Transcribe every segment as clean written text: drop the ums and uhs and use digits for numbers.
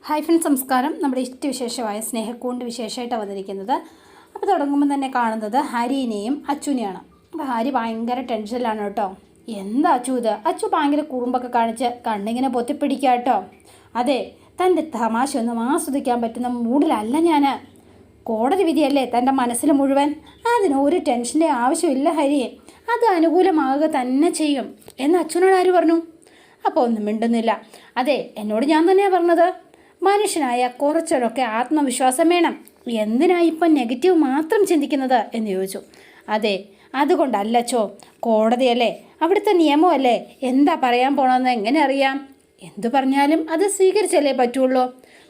Hi friends, നമസ്കാരം. നമ്മുടെ ഇഷ്ടവിശേഷമായ സ്നേഹക്കൂണ്ട് വിശേഷമായിട്ട് അവതരിക്കുന്നത്. അപ്പോൾ തുടങ്ങുമ്പോൾ തന്നെ കാണുന്നത് ഹരിനെയും അച്ചുവിനെയാണ്. അപ്പോൾ ഹരി ഭയങ്കര ടെൻഷനിലാണ് കേട്ടോ. എന്താ അച്ചു ഇത്? അച്ചു ഭയങ്കര കുറുമ്പൊക്കെ കാണിച്ച് കണ്ണിങ്ങനെ പൊത്തിപ്പിടിക്കുക കേട്ടോ. അതെ, തൻ്റെ തമാശയൊന്നും ആസ്വദിക്കാൻ പറ്റുന്ന മൂഡിലല്ല ഞാൻ. കോടതി വിധിയല്ലേ തൻ്റെ മനസ്സിൽ മുഴുവൻ. അതിന് ഒരു ടെൻഷൻ്റെ ആവശ്യമില്ല ഹരിയെ. അത് അനുകൂലമാകുക തന്നെ ചെയ്യും എന്ന് അച്ഛനോട് ആര് പറഞ്ഞു? അപ്പോൾ ഒന്നും മിണ്ടുന്നില്ല. അതെ, എന്നോട് ഞാൻ തന്നെയാണ് പറഞ്ഞത്. മനുഷ്യനായ കുറച്ചൊക്കെ ആത്മവിശ്വാസം വേണം. എന്തിനാ ഇപ്പം നെഗറ്റീവ് മാത്രം ചിന്തിക്കുന്നത് എന്ന് ചോദിച്ചു. അതെ, അതുകൊണ്ടല്ലച്ചോ, കോടതിയല്ലേ, അവിടുത്തെ നിയമമല്ലേ, എന്താ പറയാൻ പോണമെന്ന് എങ്ങനെ അറിയാം? എന്തു പറഞ്ഞാലും അത് സ്വീകരിച്ചല്ലേ പറ്റുള്ളൂ.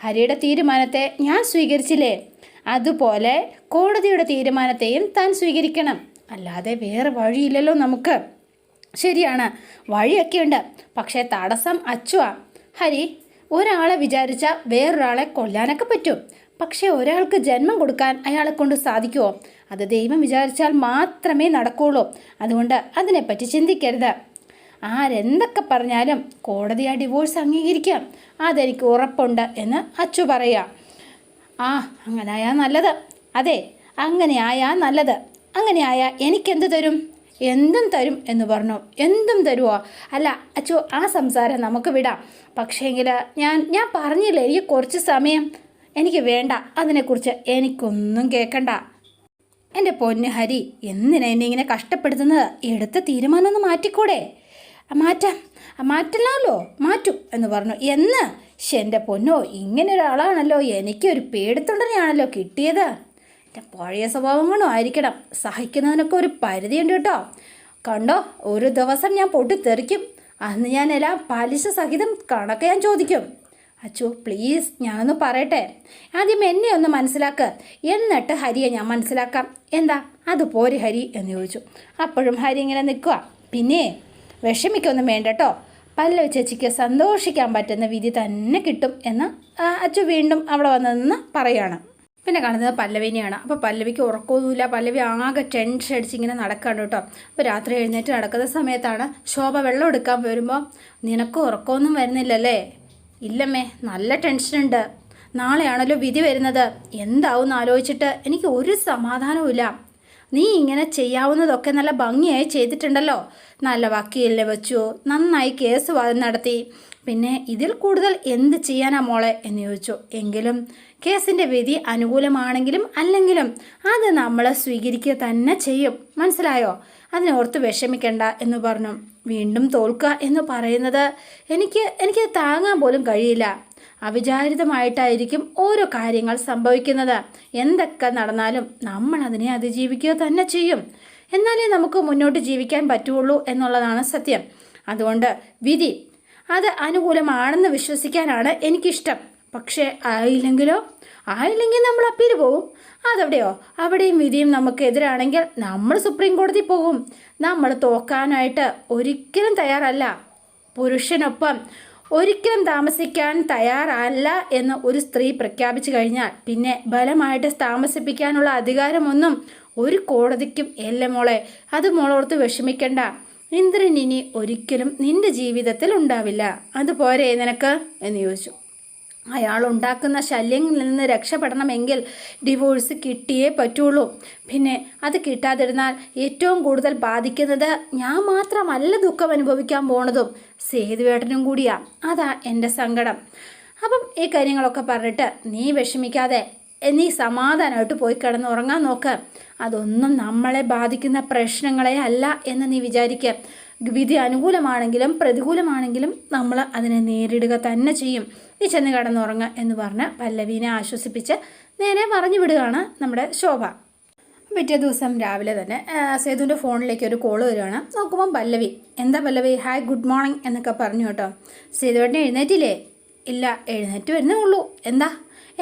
ഹരിയുടെ തീരുമാനത്തെ ഞാൻ സ്വീകരിച്ചില്ലേ, അതുപോലെ കോടതിയുടെ തീരുമാനത്തെയും താൻ സ്വീകരിക്കണം. അല്ലാതെ വേറെ വഴിയില്ലല്ലോ നമുക്ക്. ശരിയാണ്, വഴിയൊക്കെയുണ്ട്, പക്ഷേ തടസ്സം അച്ചുവാ. ഹരി, ഒരാളെ വിചാരിച്ചാൽ വേറൊരാളെ കൊല്ലാനൊക്കെ പറ്റും, പക്ഷേ ഒരാൾക്ക് ജന്മം കൊടുക്കാൻ അയാളെ കൊണ്ട് സാധിക്കുമോ? അത് ദൈവം വിചാരിച്ചാൽ മാത്രമേ നടക്കുകയുള്ളൂ. അതുകൊണ്ട് അതിനെപ്പറ്റി ചിന്തിക്കരുത്. ആരെന്തൊക്കെ പറഞ്ഞാലും കോടതി ആ ഡിവോഴ്സ് അംഗീകരിക്കാം, അതെനിക്ക് ഉറപ്പുണ്ട് എന്ന് അച്ചു പറയാം. അങ്ങനെയായാൽ നല്ലത്. അതെ, അങ്ങനെയായാൽ നല്ലത്. അങ്ങനെയായാൽ എനിക്കെന്ത് തരും? എന്തും തരും എന്ന് പറഞ്ഞു. എന്തും തരുമോ? അല്ല അച്ചു, ആ സംസാരം നമുക്ക് വിടാം. പക്ഷേങ്കിൽ ഞാൻ പറഞ്ഞില്ലേ, എനിക്ക് കുറച്ച് സമയം എനിക്ക് വേണ്ട. അതിനെക്കുറിച്ച് എനിക്കൊന്നും കേൾക്കണ്ട. എൻ്റെ പൊന്ന് ഹരി, എന്തിനാ എന്നെ ഇങ്ങനെ കഷ്ടപ്പെടുത്തുന്നത്? എടുത്ത തീരുമാനം ഒന്ന് മാറ്റിക്കൂടെ? മാറ്റലാമല്ലോ, മാറ്റും എന്ന് പറഞ്ഞു. എൻ്റെ പൊന്നോ, ഇങ്ങനെ ഒരാളാണല്ലോ എനിക്കൊരു പേടിത്തൊണ്ടനെയാണല്ലോ കിട്ടിയത്. പഴയ സ്വഭാവങ്ങളും ആയിരിക്കണം. സഹിക്കുന്നതിനൊക്കെ ഒരു പരിധിയുണ്ട് കേട്ടോ. കണ്ടോ, ഒരു ദിവസം ഞാൻ പൊട്ടിത്തെറിക്കും. അന്ന് ഞാൻ എല്ലാം പലിശ സഹിതം കണക്ക് ഞാൻ ചോദിക്കും. അച്ചു പ്ലീസ്, ഞാനൊന്ന് പറയട്ടെ. ആദ്യം എന്നെ ഒന്ന് മനസ്സിലാക്ക്, എന്നിട്ട് ഹരിയെ ഞാൻ മനസ്സിലാക്കാം. എന്താ അതുപോലെ ഹരി എന്ന് ചോദിച്ചു. അപ്പോഴും ഹരി ഇങ്ങനെ നിൽക്കുക. പിന്നെ വിഷമിക്കൊന്നും വേണ്ട കേട്ടോ, പല്ലവി ചേച്ചിക്ക് സന്തോഷിക്കാൻ പറ്റുന്ന വിധി തന്നെ കിട്ടും എന്ന് അച്ചു വീണ്ടും അവിടെ വന്നതെന്ന് പറയുകയാണ്. പിന്നെ കാണുന്നത് പല്ലവിനെയാണ്. അപ്പോൾ പല്ലവിക്ക് ഉറക്കമൊന്നുമില്ല. പല്ലവി ആകെ ടെൻഷൻ അടിച്ച് ഇങ്ങനെ നടക്കാണ് കേട്ടോ. അപ്പോൾ രാത്രി എഴുന്നേറ്റ് നടക്കുന്ന സമയത്താണ് ശോഭ വെള്ളം എടുക്കാൻ വരുമ്പോൾ, നിനക്ക് ഉറക്കമൊന്നും വരുന്നില്ലല്ലേ? ഇല്ലമ്മേ, നല്ല ടെൻഷനുണ്ട്. നാളെയാണല്ലോ വിധി വരുന്നത്. എന്താവും ആലോചിച്ചിട്ട് എനിക്ക് ഒരു സമാധാനവുമില്ല. നീ ഇങ്ങനെ ചെയ്യാവുന്നതൊക്കെ നല്ല ഭംഗിയായി ചെയ്തിട്ടുണ്ടല്ലോ. നല്ല വക്കീലിനെ വെച്ചു, നന്നായി കേസ് നടത്തി. പിന്നെ ഇതിൽ കൂടുതൽ എന്ത് ചെയ്യാനാ മോളെ എന്ന് ചോദിച്ചു. എങ്കിലും കേസിൻ്റെ വിധി അനുകൂലമാണെങ്കിലും അല്ലെങ്കിലും അത് നമ്മൾ സ്വീകരിക്കുക തന്നെ ചെയ്യും, മനസ്സിലായോ? അതിനോർത്ത് വിഷമിക്കണ്ട എന്ന് പറഞ്ഞു. വീണ്ടും തോൽക്കുക എന്ന് പറയുന്നത് എനിക്ക് താങ്ങാൻ പോലും കഴിയില്ല. അവിചാരിതമായിട്ടായിരിക്കും ഓരോ കാര്യങ്ങൾ സംഭവിക്കുന്നത്. എന്തൊക്കെ നടന്നാലും നമ്മൾ അതിനെ അതിജീവിക്കുക തന്നെ ചെയ്യും. എന്നാലേ നമുക്ക് മുന്നോട്ട് ജീവിക്കാൻ പറ്റുള്ളൂ എന്നുള്ളതാണ് സത്യം. അതുകൊണ്ട് വിധി അത് അനുകൂലമാണെന്ന് വിശ്വസിക്കാനാണ് എനിക്കിഷ്ടം. പക്ഷേ ആയില്ലെങ്കിൽ നമ്മൾ അപ്പീൽ പോകും. അതെവിടെയോ, അവിടെയും വിധിയും നമുക്ക് എതിരാണെങ്കിൽ നമ്മൾ സുപ്രീം കോടതി പോകും. നമ്മൾ തോക്കാനായിട്ട് ഒരിക്കലും തയ്യാറല്ല. പുരുഷനൊപ്പം ഒരിക്കലും താമസിക്കാൻ തയ്യാറല്ല എന്ന് ഒരു സ്ത്രീ പ്രഖ്യാപിച്ചു കഴിഞ്ഞാൽ പിന്നെ ബലമായിട്ട് താമസിപ്പിക്കാനുള്ള അധികാരമൊന്നും ഒരു കോടതിക്കും ഇല്ല മോളെ. അത് മോളോർത്ത് വിഷമിക്കണ്ട. ഇന്ദ്രൻ ഇനി ഒരിക്കലും നിന്റെ ജീവിതത്തിൽ ഉണ്ടാവില്ല. അതുപോരെ നിനക്ക് എന്ന് ചോദിച്ചു. അയാൾ ഉണ്ടാക്കുന്ന ശല്യങ്ങളിൽ നിന്ന് രക്ഷപ്പെടണമെങ്കിൽ ഡിവോഴ്സ് കിട്ടിയേ പറ്റുള്ളൂ. പിന്നെ അത് കിട്ടാതിരുന്നാൽ ഏറ്റവും കൂടുതൽ ബാധിക്കുന്നത് ഞാൻ മാത്രമല്ല, ദുഃഖം അനുഭവിക്കാൻ പോണതും സേതുവേട്ടനും കൂടിയാ. അതാ എൻ്റെ സങ്കടം. അപ്പം ഈ കാര്യങ്ങളൊക്കെ പറഞ്ഞിട്ട് നീ വിഷമിക്കാതെ നീ സമാധാനമായിട്ട് പോയി കിടന്ന് ഉറങ്ങാൻ നോക്ക്. അതൊന്നും നമ്മളെ ബാധിക്കുന്ന പ്രശ്നങ്ങളെ അല്ല എന്ന് നീ വിചാരിക്കുക. വിധി അനുകൂലമാണെങ്കിലും പ്രതികൂലമാണെങ്കിലും നമ്മൾ അതിനെ നേരിടുക തന്നെ ചെയ്യും. നീ ചെന്ന് കിടന്നുറങ്ങുക എന്ന് പറഞ്ഞ് പല്ലവീനെ ആശ്വസിപ്പിച്ച് നേരെ പറഞ്ഞു വിടുകയാണ് നമ്മുടെ ശോഭ. പിറ്റേ ദിവസം രാവിലെ തന്നെ സേതുവിൻ്റെ ഫോണിലേക്ക് ഒരു കോള് വരികയാണ്. നോക്കുമ്പം പല്ലവി. എന്താ പല്ലവി? ഹായ്, ഗുഡ് മോർണിംഗ് എന്നൊക്കെ പറഞ്ഞു കേട്ടോ. സേതുവേട്ടനെ എഴുന്നേറ്റില്ലേ? ഇല്ല, എഴുന്നേറ്റ് വരുന്നേ ഉള്ളൂ. എന്താ?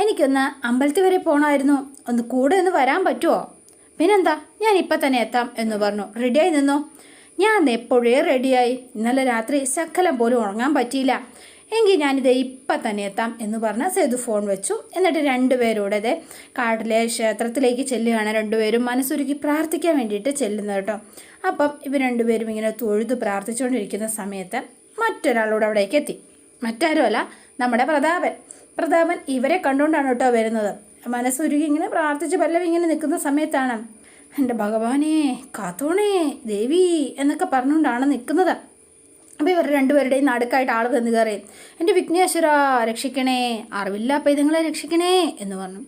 എനിക്കൊന്ന് അമ്പലത്തിൽ വരെ പോകണമായിരുന്നു, ഒന്ന് കൂടെ ഒന്ന് വരാൻ പറ്റുമോ? പിന്നെന്താ, ഞാൻ ഇപ്പം തന്നെ എത്താം എന്ന് പറഞ്ഞു. റെഡിയായി നിന്നോ? ഞാൻ എപ്പോഴേ റെഡിയായി. ഇന്നലെ രാത്രി ശകലം പോലും ഉറങ്ങാൻ പറ്റിയില്ല. എങ്കിൽ ഞാനിത് ഇപ്പം തന്നെ എത്താം എന്ന് പറഞ്ഞ് സേതു ഫോൺ വെച്ചു. എന്നിട്ട് രണ്ടുപേരോടെ കാട്ടിലെ ക്ഷേത്രത്തിലേക്ക് ചെല്ലുകയാണ്. രണ്ടുപേരും മനസ്സുരുക്കി പ്രാർത്ഥിക്കാൻ വേണ്ടിയിട്ട് ചെല്ലുന്നത് കേട്ടോ. അപ്പം ഇവർ രണ്ടുപേരും ഇങ്ങനെ തൊഴുത് പ്രാർത്ഥിച്ചുകൊണ്ടിരിക്കുന്ന സമയത്ത് മറ്റൊരാളോട് അവിടേക്ക് എത്തി. മറ്റാരുമല്ല, നമ്മുടെ പ്രതാപൻ. പ്രതാപൻ ഇവരെ കണ്ടുകൊണ്ടാണ് കേട്ടോ വരുന്നത്. മനസ്സുരുകി ഇങ്ങനെ പ്രാർത്ഥിച്ച് പല്ലവി ഇങ്ങനെ നിൽക്കുന്ന സമയത്താണ് എൻ്റെ ഭഗവാനേ കാത്തോണേ ദേവി എന്നൊക്കെ പറഞ്ഞുകൊണ്ടാണ് നിൽക്കുന്നത്. അപ്പോൾ ഇവർ രണ്ടുപേരുടെയും നടുക്കായിട്ട് ആൾ വന്ന് കയറി എൻ്റെ വിഘ്നേശ്വര രക്ഷിക്കണേ, അറിവില്ല പൈതങ്ങളെ രക്ഷിക്കണേ എന്ന് പറഞ്ഞു.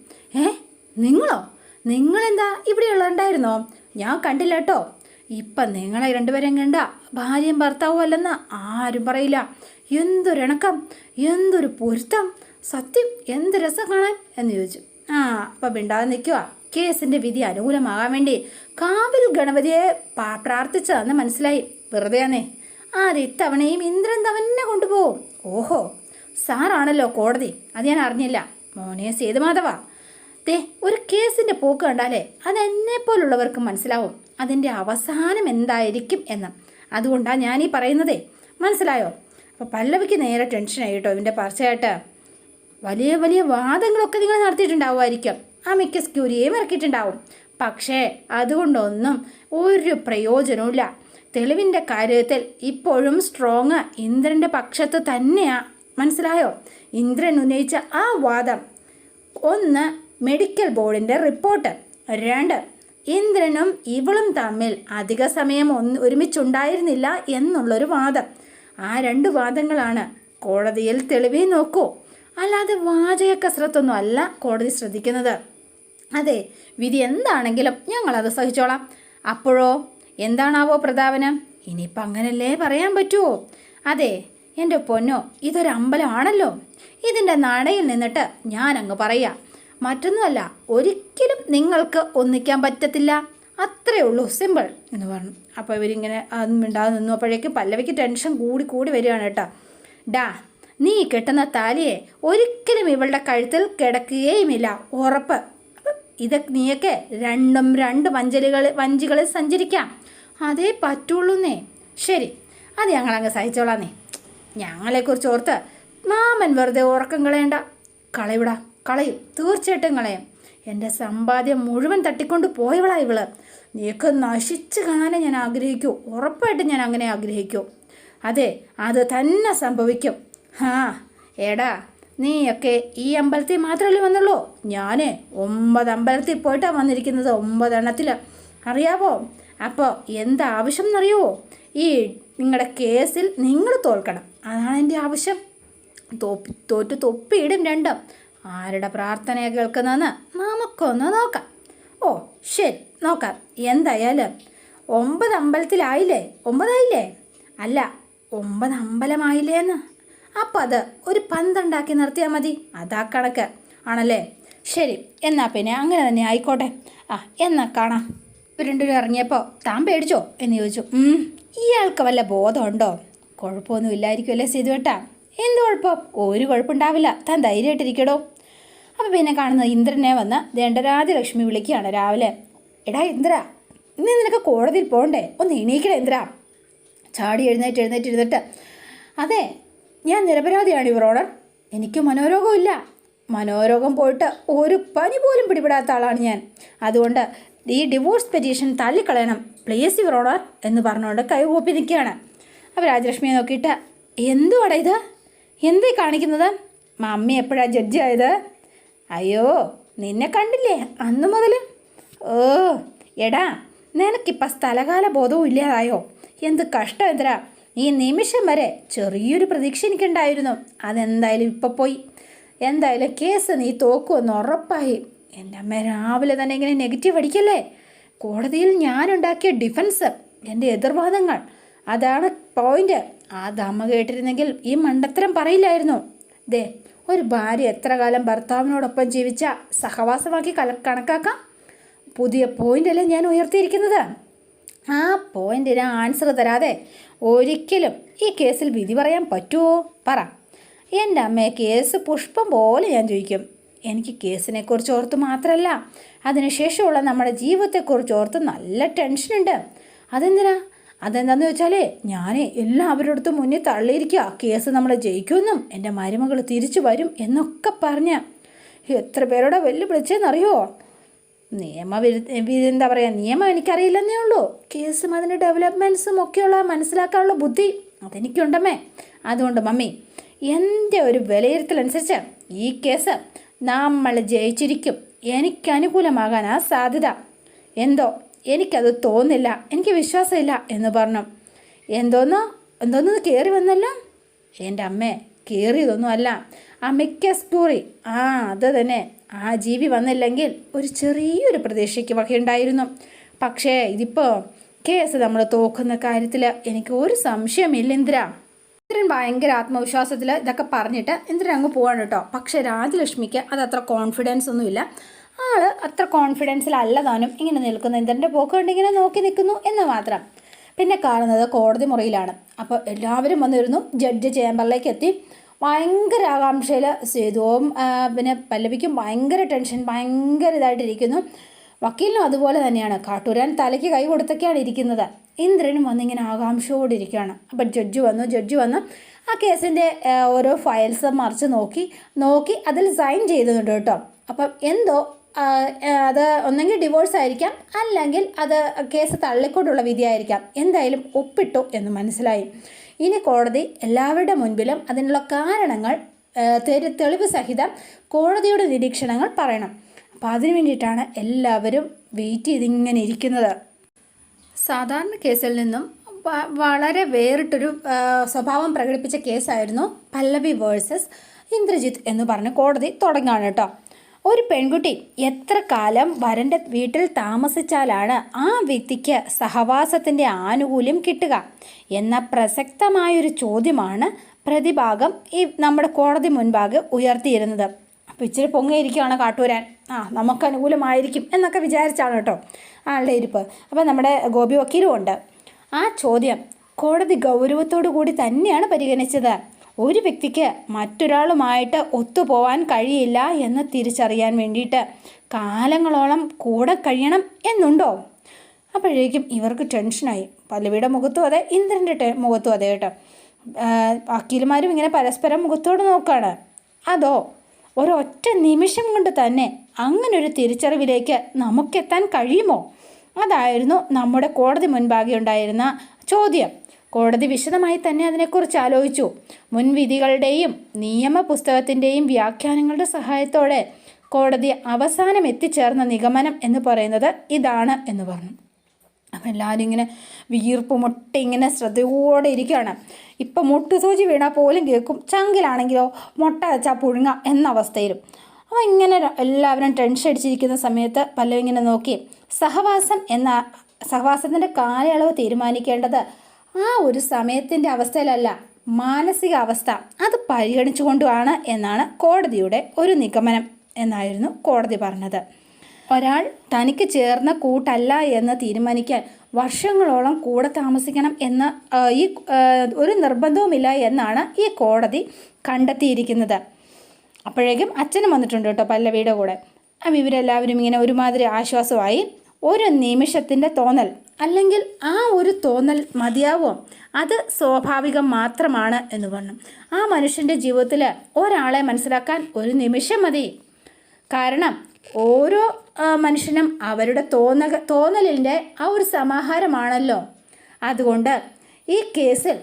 നിങ്ങളോ? നിങ്ങളെന്താ ഇവിടെ ഉണ്ടായിരുന്നോ? ഞാൻ കണ്ടില്ല കേട്ടോ. ഇപ്പം നിങ്ങളെ രണ്ടുപേരെയും കണ്ട ഭാര്യയും ഭർത്താവും അല്ലെന്ന് ആരും പറയില്ല. എന്തൊരിണക്കം, എന്തൊരു പൊരുത്തം, സത്യം എന്ത് രസം കാണാൻ എന്ന് ചോദിച്ചു. അപ്പം മിണ്ടാതെ നിൽക്കുക. കേസിൻ്റെ വിധി അനുകൂലമാകാൻ വേണ്ടി കാവിൽ ഗണപതിയെ പ്രാർത്ഥിച്ചതെന്ന് മനസ്സിലായി. വെറുതെയാന്നേ. ഇത്തവണയും ഇന്ദ്രൻ തന്നെ കൊണ്ടുപോകും. ഓഹോ, സാറാണല്ലോ കോടതി, അത് ഞാൻ അറിഞ്ഞില്ല. മോനെ സേതുമാധവ, ഒരു കേസിൻ്റെ പോക്ക് കണ്ടാലേ അതെന്നെപ്പോലുള്ളവർക്ക് മനസ്സിലാവും അതിൻ്റെ അവസാനം എന്തായിരിക്കും എന്ന്. അതുകൊണ്ടാണ് ഞാനീ പറയുന്നതേ, മനസ്സിലായോ? അപ്പോൾ പല്ലവിക്ക് നേരെ ടെൻഷനായി കേട്ടോ. ഇതിൻ്റെ പർച്ചയായിട്ട് വലിയ വലിയ വാദങ്ങളൊക്കെ നിങ്ങൾ നടത്തിയിട്ടുണ്ടാവുമായിരിക്കും, മിക്ക ക്യൂരിയെയും ഇറക്കിയിട്ടുണ്ടാവും. പക്ഷേ അതുകൊണ്ടൊന്നും ഒരു പ്രയോജനവുമില്ല. തെളിവിൻ്റെ കാര്യത്തിൽ ഇപ്പോഴും സ്ട്രോങ് ഇന്ദ്രൻ്റെ പക്ഷത്ത് തന്നെയാണ്, മനസ്സിലായോ? ഇന്ദ്രൻ ഉന്നയിച്ച ആ വാദം, 1 മെഡിക്കൽ ബോർഡിൻ്റെ റിപ്പോർട്ട്, 2 ഇന്ദ്രനും ഇവളും തമ്മിൽ അധിക സമയം ഒരുമിച്ചുണ്ടായിരുന്നില്ല എന്നുള്ളൊരു വാദം. ആ 2 വാദങ്ങളാണ് കോടതിയിൽ തെളിവേ നോക്കൂ. അല്ലാതെ വാചക കസരത്തൊന്നും അല്ല കോടതി ശ്രദ്ധിക്കുന്നത്. അതെ, വിധി എന്താണെങ്കിലും ഞങ്ങളത് സഹിച്ചോളാം. അപ്പോഴോ എന്താണാവോ പ്രതാപന്? ഇനിയിപ്പം അങ്ങനല്ലേ പറയാൻ പറ്റുമോ? അതെ എൻ്റെ പൊന്നോ, ഇതൊരു അമ്പലമാണല്ലോ. ഇതിൻ്റെ നടയിൽ നിന്നിട്ട് ഞാൻ അങ്ങ് പറയാം, മറ്റൊന്നുമല്ല, ഒരിക്കലും നിങ്ങൾക്ക് ഒന്നിക്കാൻ പറ്റത്തില്ല, അത്രേ ഉള്ളൂ, സിമ്പിൾ എന്ന് പറഞ്ഞു. അപ്പോൾ ഇവരിങ്ങനെ മിണ്ടാതെ നിന്നു. അപ്പോഴേക്കും പല്ലവിക്ക് ടെൻഷൻ കൂടി കൂടി വരികയാണ് കേട്ടോ. നീ കെട്ടുന്ന താലിയെ ഒരിക്കലും ഇവളുടെ കഴുത്തിൽ കിടക്കുകയുമില്ല, ഉറപ്പ്. നീയൊക്കെ 2 വഞ്ചികളിൽ സഞ്ചരിക്കാം, അതേ പറ്റുള്ളൂന്നേ. ശരി, അത് ഞങ്ങളങ്ങ് സഹിച്ചോളാന്നേ. ഞങ്ങളെക്കുറിച്ച് ഓർത്ത് മാമൻ വെറുതെ ഉറക്കം കളയണ്ട. കളയൂടാ, കളയും, തീർച്ചയായിട്ടും കളയും. എൻ്റെ സമ്പാദ്യം മുഴുവൻ തട്ടിക്കൊണ്ട് പോയവളാ ഇവള്. നീയൊക്കെ നശിച്ച് കാണാനേ ഞാൻ ആഗ്രഹിക്കൂ, ഉറപ്പായിട്ടും ഞാൻ അങ്ങനെ ആഗ്രഹിക്കൂ. അതെ, അത് തന്നെ സംഭവിക്കും. എടാ, നീയൊക്കെ ഈ അമ്പലത്തിൽ മാത്രമല്ലേ വന്നുള്ളൂ? ഞാൻ 9 അമ്പലത്തിൽ പോയിട്ടാണ് വന്നിരിക്കുന്നത്, 9 എണ്ണത്തിൽ, അറിയാവോ? അപ്പോൾ എന്താവശ്യം എന്നറിയുമോ? ഈ നിങ്ങളുടെ കേസിൽ നിങ്ങൾ തോൽക്കണം, അതാണ് എൻ്റെ ആവശ്യം. തോറ്റ് തൊപ്പിയിടും 2. ആരുടെ പ്രാർത്ഥനയെ കേൾക്കുന്നതെന്ന് നമുക്കൊന്ന് നോക്കാം. ഓ ശരി, നോക്കാം. എന്തായാലും 9 അമ്പലത്തിലായില്ലേ? 9 ആയില്ലേ? അല്ല, 9 അമ്പലമായില്ലേന്ന്. അപ്പം അത് ഒരു 12 നിർത്തിയാൽ മതി, അതാ കണക്ക് ആണല്ലേ? ശരി, എന്നാൽ പിന്നെ അങ്ങനെ തന്നെ ആയിക്കോട്ടെ. എന്നാൽ കാണാം. രണ്ടുപേരും ഇറങ്ങിയപ്പോൾ താൻ പേടിച്ചോ എന്ന് ചോദിച്ചു. ഇയാൾക്ക് വല്ല ബോധമുണ്ടോ? കുഴപ്പമൊന്നും ഇല്ലായിരിക്കുമല്ലേ സേതുവേട്ടാ? എന്ത് കുഴപ്പം? ഒരു കുഴപ്പമുണ്ടാവില്ല, താൻ ധൈര്യമായിട്ടിരിക്കടോ. അപ്പോൾ പിന്നെ കാണുന്നത് ഇന്ദ്രനെ വന്ന് ദണ്ഡരാജലക്ഷ്മി വിളിക്കുകയാണ് രാവിലെ. എടാ ഇന്ദ്ര, ഇന്ന് നിനക്ക് കോടതിയിൽ പോകണ്ടേ? ഒന്ന് എണീക്കടേ ഇന്ദ്ര. ചാടി എഴുന്നേറ്റ് അതെ, ഞാൻ നിരപരാധിയാണ് യുവർ ഓണർ. എനിക്ക് മനോരോഗമില്ല. മനോരോഗം പോയിട്ട് ഒരു പനി പോലും പിടിപെടാത്ത ആളാണ് ഞാൻ. അതുകൊണ്ട് ഈ ഡിവോഴ്സ് പെറ്റീഷൻ തള്ളിക്കളയണം പ്ലീസ് യുവർ ഓണർ എന്ന് പറഞ്ഞുകൊണ്ട് കൈകൂപ്പി നിൽക്കുകയാണ്. അപ്പോൾ രാജലക്ഷ്മിയെ നോക്കിയിട്ട്, എന്തുവാടാ ഇത്? എന്തേ കാണിക്കുന്നത്? മമ്മി എപ്പോഴാണ് ജഡ്ജി ആയത്? അയ്യോ, നിന്നെ കണ്ടില്ലേ അന്ന് മുതൽ. ഓ എടാ, നിനക്കിപ്പോൾ സ്ഥലകാല ബോധവും ഇല്ലാതായോ? എന്ത് കഷ്ടം എന്തരാ. ഈ നിമിഷം വരെ ചെറിയൊരു പ്രതീക്ഷ എനിക്കുണ്ടായിരുന്നു, അതെന്തായാലും ഇപ്പം പോയി. എന്തായാലും കേസ് നീ തോക്കുമെന്ന് ഉറപ്പായി. എൻ്റെ അമ്മ രാവിലെ തന്നെ ഇങ്ങനെ നെഗറ്റീവ് അടിക്കല്ലേ. കോടതിയിൽ ഞാനുണ്ടാക്കിയ ഡിഫൻസ്, എൻ്റെ എതിർവാദങ്ങൾ, അതാണ് പോയിന്റ്. അത് അമ്മ കേട്ടിരുന്നെങ്കിൽ ഈ മണ്ടത്തരം പറയില്ലായിരുന്നു. ഒരു ഭാര്യ എത്ര കാലം ഭർത്താവിനോടൊപ്പം ജീവിച്ച സഹവാസമാക്കി കണക്കാക്കാം. പുതിയ പോയിൻ്റല്ലേ ഞാൻ ഉയർത്തിയിരിക്കുന്നത്. ആ പോയിന്റിന് ആൻസർ തരാതെ ഒരിക്കലും ഈ കേസിൽ വിധി പറയാൻ പറ്റുമോ? പറ. എൻ്റെ അമ്മയെ കേസ് പുഷ്പം പോലെ ഞാൻ ചോദിക്കും. എനിക്ക് കേസിനെക്കുറിച്ച് ഓർത്ത് മാത്രമല്ല, അതിനുശേഷമുള്ള നമ്മുടെ ജീവിതത്തെക്കുറിച്ച് ഓർത്ത് നല്ല ടെൻഷനുണ്ട്. അതെന്താണെന്ന് വെച്ചാൽ ഞാൻ എല്ലാവരുടെ അടുത്തും മുന്നിൽ തള്ളിയിരിക്കുക, കേസ് നമ്മൾ ജയിക്കുമെന്നും എൻ്റെ മരുമകൾ തിരിച്ചു വരും എന്നൊക്കെ പറഞ്ഞ് എത്ര പേരോടെ വെല്ലുവിളിച്ചെന്നറിയോ? എന്താ പറയുക, നിയമം എനിക്കറിയില്ലെന്നേ ഉള്ളൂ. കേസും അതിൻ്റെ ഡെവലപ്മെൻറ്റ്സും ഒക്കെയുള്ള മനസ്സിലാക്കാനുള്ള ബുദ്ധി അതെനിക്കുണ്ടമ്മേ. അതുകൊണ്ട് മമ്മി, എൻ്റെ ഒരു വിലയിരുത്തലനുസരിച്ച് ഈ കേസ് നമ്മൾ ജയിച്ചിരിക്കും. എനിക്ക് അനുകൂലമാകാനാ സാധ്യത. എന്തോ എനിക്കത് തോന്നില്ല, എനിക്ക് വിശ്വാസമില്ല എന്ന് പറഞ്ഞു. എന്തോന്ന് കയറി വന്നല്ലോ? എൻ്റെ അമ്മേ, കയറിയതൊന്നും അല്ല, ആ മിക്ക സ്റ്റോറി. അത് തന്നെ. ആ ജീവി വന്നില്ലെങ്കിൽ ഒരു ചെറിയൊരു പ്രതീക്ഷയ്ക്ക് വകയുണ്ടായിരുന്നു. പക്ഷേ ഇതിപ്പോൾ കേസ് നമ്മൾ തോക്കുന്ന കാര്യത്തിൽ എനിക്ക് ഒരു സംശയമില്ല ഇന്ദ്ര. ഇന്ദ്രൻ ഭയങ്കര ആത്മവിശ്വാസത്തിൽ ഇതൊക്കെ പറഞ്ഞിട്ട് ഇന്ദ്രൻ അങ്ങ് പോവാണ് കേട്ടോ. പക്ഷേ രാജലക്ഷ്മിക്ക് അത് അത്ര കോൺഫിഡൻസ് ഒന്നുമില്ല. ആള് അത്ര കോൺഫിഡൻസിലല്ല താനും ഇങ്ങനെ നിൽക്കുന്നു. ഇന്ദ്രൻ്റെ പോക്ക് കൊണ്ട് ഇങ്ങനെ നോക്കി നിൽക്കുന്നു എന്ന് മാത്രം. പിന്നെ കാണുന്നത് കോടതി മുറിയിലാണ്. അപ്പോൾ എല്ലാവരും വന്നിരുന്നു. ജഡ്ജ് ചേംബറിലേക്ക് എത്തി. ഭയങ്കര ആകാംക്ഷയിൽ സേതുവും പിന്നെ പല്ലവിക്കും ഭയങ്കര ടെൻഷൻ, ഭയങ്കര ഇതായിട്ടിരിക്കുന്നു. വക്കീലിനും അതുപോലെ തന്നെയാണ്. കാട്ടൂരാൻ തലയ്ക്ക് കൈ കൊടുത്തൊക്കെയാണ് ഇരിക്കുന്നത്. ഇന്ദ്രനും വന്നിങ്ങനെ ആകാംക്ഷയോടിരിക്കുകയാണ്. അപ്പം ജഡ്ജ് വന്ന് ആ കേസിൻ്റെ ഓരോ ഫയൽസ് മറിച്ച് നോക്കി അതിൽ സൈൻ ചെയ്തിട്ടുണ്ട് കേട്ടോ. അപ്പം എന്തോ അത് ഒന്നെങ്കിൽ ഡിവോഴ്സ് ആയിരിക്കാം, അല്ലെങ്കിൽ അത് കേസ് തള്ളിക്കൊണ്ടുള്ള വിധിയായിരിക്കാം. എന്തായാലും ഒപ്പിട്ടു എന്ന് മനസ്സിലായി. ഇനി കോടതി എല്ലാവരുടെ മുൻപിലും അതിനുള്ള കാരണങ്ങൾ തെളിവ് സഹിതം കോടതിയുടെ നിരീക്ഷണങ്ങൾ പറയണം. അപ്പോൾ അതിനു വേണ്ടിയിട്ടാണ് എല്ലാവരും വെയിറ്റ് ചെയ്തിങ്ങനെ ഇരിക്കുന്നത്. സാധാരണ കേസിൽ നിന്നും വളരെ വേറിട്ടൊരു സ്വഭാവം പ്രകടിപ്പിച്ച കേസായിരുന്നു പല്ലവി വേഴ്സസ് ഇന്ദ്രജിത്ത് എന്ന് പറഞ്ഞ് കോടതി തുടങ്ങുകയാണ് കേട്ടോ. ഒരു പെൺകുട്ടി എത്ര കാലം വരൻ്റെ വീട്ടിൽ താമസിച്ചാലാണ് ആ വ്യക്തിക്ക് സഹവാസത്തിൻ്റെ ആനുകൂല്യം കിട്ടുക എന്ന പ്രസക്തമായൊരു ചോദ്യമാണ് പ്രതിഭാഗം ഈ നമ്മുടെ കോടതി മുൻപാകെ ഉയർത്തിയിരുന്നത്. അപ്പോൾ ഇച്ചിരി പൊങ്ങിയിരിക്കുകയാണ് കാട്ടൂരാൻ. നമുക്ക് അനുകൂലമായിരിക്കും എന്നൊക്കെ വിചാരിച്ചാണ് കേട്ടോ ആളുടെ ഇരിപ്പ്. അപ്പോൾ നമ്മുടെ ഗോപി വക്കീലും ഉണ്ട്. ആ ചോദ്യം കോടതി ഗൗരവത്തോടു കൂടി തന്നെയാണ് പരിഗണിച്ചത്. ഒരു വ്യക്തിക്ക് മറ്റൊരാളുമായിട്ട് ഒത്തുപോകാൻ കഴിയില്ല എന്ന് തിരിച്ചറിയാൻ വേണ്ടിയിട്ട് കാലങ്ങളോളം കൂടെ കഴിയണം എന്നുണ്ടോ? അപ്പോഴേക്കും ഇവർക്ക് ടെൻഷനായി. പല്ലവിയുടെ മുഖത്തും അതെ, ഇന്ദ്രൻ്റെ മുഖത്തും അതെ കേട്ടോ. വക്കീലുമാരും ഇങ്ങനെ പരസ്പരം മുഖത്തോട് നോക്കുകയാണ്. അതോ ഒരൊറ്റ നിമിഷം കൊണ്ട് തന്നെ അങ്ങനൊരു തിരിച്ചറിവിലേക്ക് നമുക്കെത്താൻ കഴിയുമോ? അതായിരുന്നു നമ്മുടെ കോടതി മുൻപാകെ ഉണ്ടായിരുന്ന ചോദ്യം. കോടതി വിശദമായി തന്നെ അതിനെക്കുറിച്ച് ആലോചിച്ചു. മുൻവിധികളുടെയും നിയമ പുസ്തകത്തിൻ്റെയും വ്യാഖ്യാനങ്ങളുടെ സഹായത്തോടെ കോടതി അവസാനം എത്തിച്ചേർന്ന നിഗമനം എന്ന് പറയുന്നത് ഇതാണ് എന്ന് പറഞ്ഞു. അപ്പം എല്ലാവരും ഇങ്ങനെ വീർപ്പ് മുട്ടി ഇങ്ങനെ ശ്രദ്ധയോടെ ഇരിക്കുകയാണ്. ഇപ്പം മുട്ടുസൂചി വീണാൽ പോലും കേൾക്കും, ചങ്കിലാണെങ്കിലോ മുട്ട വെച്ചാൽ പുഴുങ്ങ എന്ന അവസ്ഥയിലും. അപ്പോൾ ഇങ്ങനെ എല്ലാവരും ടെൻഷൻ അടിച്ചിരിക്കുന്ന സമയത്ത് പല്ലവി ഇങ്ങനെ നോക്കി, സഹവാസത്തിൻ്റെ കാലയളവ് തീരുമാനിക്കേണ്ടത് ആ ഒരു സമയത്തിൻ്റെ അവസ്ഥയിലല്ല, മാനസികാവസ്ഥ അത് പരിഗണിച്ചുകൊണ്ടുമാണ് എന്നാണ് കോടതിയുടെ ഒരു നിഗമനം എന്നായിരുന്നു കോടതി പറഞ്ഞത്. ഒരാൾ തനിക്ക് ചേർന്ന കൂട്ടല്ല എന്ന് തീരുമാനിക്കാൻ വർഷങ്ങളോളം കൂടെ താമസിക്കണം എന്ന് ഒരു നിർബന്ധവുമില്ല എന്നാണ് ഈ കോടതി കണ്ടെത്തിയിരിക്കുന്നത്. അപ്പോഴേക്കും അച്ഛനും വന്നിട്ടുണ്ട് കേട്ടോ പല്ലവിയുടെ കൂടെ. അപ്പം ഇവരെല്ലാവരും ഇങ്ങനെ ഒരുമാതിരി ആശ്വാസമായി. ഒരു നിമിഷത്തിൻ്റെ തോന്നൽ, അല്ലെങ്കിൽ ആ ഒരു തോന്നൽ മതിയാവോ? അത് സ്വാഭാവികം മാത്രമാണ് എന്ന് പറഞ്ഞു. ആ മനുഷ്യൻ്റെ ജീവിതത്തിൽ ഒരാളെ മനസ്സിലാക്കാൻ ഒരു നിമിഷം മതി. കാരണം ഓരോ മനുഷ്യനും അവരുടെ തോന്നലിൻ്റെ ആ ഒരു സമാഹാരമാണല്ലോ. അതുകൊണ്ട് ഈ കേസിൽ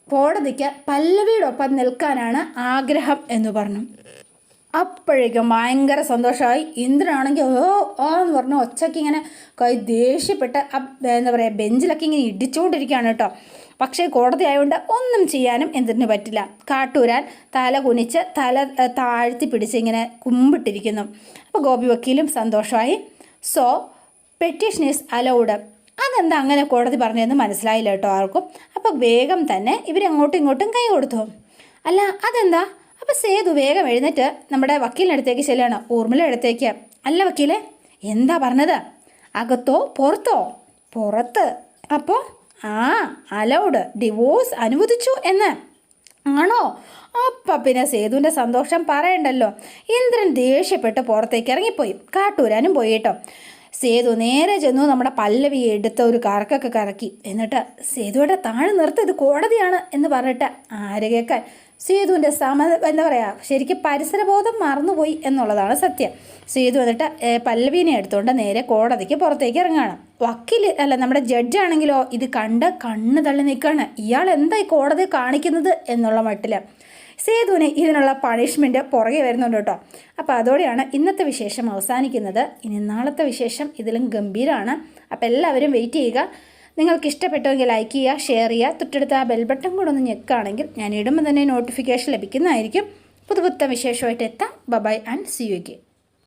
കോടതിക്ക് പല്ലവിയോടൊപ്പം നിൽക്കാനാണ് ആഗ്രഹം എന്ന് പറഞ്ഞു. അപ്പോഴേക്കും ഭയങ്കര സന്തോഷമായി. ഇന്ദ്രനാണെങ്കിൽ എന്ന് പറഞ്ഞു ഒച്ചയ്ക്ക് ഇങ്ങനെ ദേഷ്യപ്പെട്ട് എന്താ പറയുക ബെഞ്ചിലൊക്കെ ഇങ്ങനെ ഇടിച്ചുകൊണ്ടിരിക്കുകയാണ് കേട്ടോ. പക്ഷേ കോടതി ആയതുകൊണ്ട് ഒന്നും ചെയ്യാനും ഇന്ദ്രന് പറ്റില്ല. കാട്ടൂരാൻ തല കുനിച്ച് തല താഴ്ത്തി പിടിച്ച് ഇങ്ങനെ കുമ്പിട്ടിരിക്കുന്നു. അപ്പോൾ ഗോപി വക്കീലും സന്തോഷമായി. So petition is allowed. അതെന്താ അങ്ങനെ കോടതി പറഞ്ഞതെന്ന് മനസ്സിലായില്ല കേട്ടോ ആർക്കും. അപ്പോൾ വേഗം തന്നെ ഇവരങ്ങോട്ടും ഇങ്ങോട്ടും കൈ കൊടുത്തു. അല്ല അതെന്താ? അപ്പോൾ സേതു വേഗം എഴുന്നേറ്റ് നമ്മുടെ വക്കീലിൻ്റെ അടുത്തേക്ക് ചെല്ലുകയാണ്, ഊർമിളയുടെ അടുത്തേക്ക്. അല്ല വക്കീലെ, എന്താ പറഞ്ഞത്? അകത്തോ പുറത്തോ? പുറത്ത്. അപ്പോൾ അലൗഡ്, ഡിവോഴ്സ് അനുവദിച്ചു എന്ന് ആണോ? അപ്പം പിന്നെ സേതുവിൻ്റെ സന്തോഷം പറയണ്ടല്ലോ. ഇന്ദ്രൻ ദേഷ്യപ്പെട്ട് പുറത്തേക്ക് ഇറങ്ങിപ്പോയി. കാട്ടൂരാനും പോയി കേട്ടോ. സേതു നേരെ ചെന്നു നമ്മുടെ പല്ലവി എടുത്ത ഒരു കറക്കൊക്കെ കറക്കി. എന്നിട്ട് സേതുവിടെ താഴെ നിർത്തി, ഇത് കോടതിയാണ് എന്ന് പറഞ്ഞിട്ട് ആര് കേൾക്കാൻ? സേതുവിൻ്റെ എന്താ പറയുക, ശരിക്കും പരിസരബോധം മറന്നുപോയി എന്നുള്ളതാണ് സത്യം. സേതു എന്നിട്ട് പല്ലവീനെ എടുത്തുകൊണ്ട് നേരെ കോടതിക്ക് പുറത്തേക്ക് ഇറങ്ങുകയാണ്. വക്കീൽ അല്ല നമ്മുടെ ജഡ്ജാണെങ്കിലോ ഇത് കണ്ട് കണ്ണ് തള്ളി നിൽക്കുകയാണ്. ഇയാൾ എന്താ ഈ കോടതി കാണിക്കുന്നത് എന്നുള്ള മട്ടിൽ. സേതുവിന് ഇതിനുള്ള പണിഷ്മെൻറ്റ് പുറകെ വരുന്നുണ്ട് കേട്ടോ. അപ്പോൾ അതോടെയാണ് ഇന്നത്തെ വിശേഷം അവസാനിക്കുന്നത്. ഇനി നാളത്തെ വിശേഷം ഇതിലും ഗംഭീരമാണ്. അപ്പോൾ എല്ലാവരും വെയിറ്റ് ചെയ്യുക. നിങ്ങൾക്ക് ഇഷ്ടപ്പെട്ടുവെങ്കിൽ ലൈക്ക് ചെയ്യുക, ഷെയർ ചെയ്യുക, തൊട്ടടുത്ത് ആ ബെൽ ബട്ടൺ കൂടെ ഒന്ന് ഞെക്കുകയാണെങ്കിൽ ഞാൻ ഇടുമ്പോൾ തന്നെ നോട്ടിഫിക്കേഷൻ ലഭിക്കുന്നതായിരിക്കും. പുതുപുത്തൻ വിശേഷമായിട്ട് എത്താം. Bye and see you again.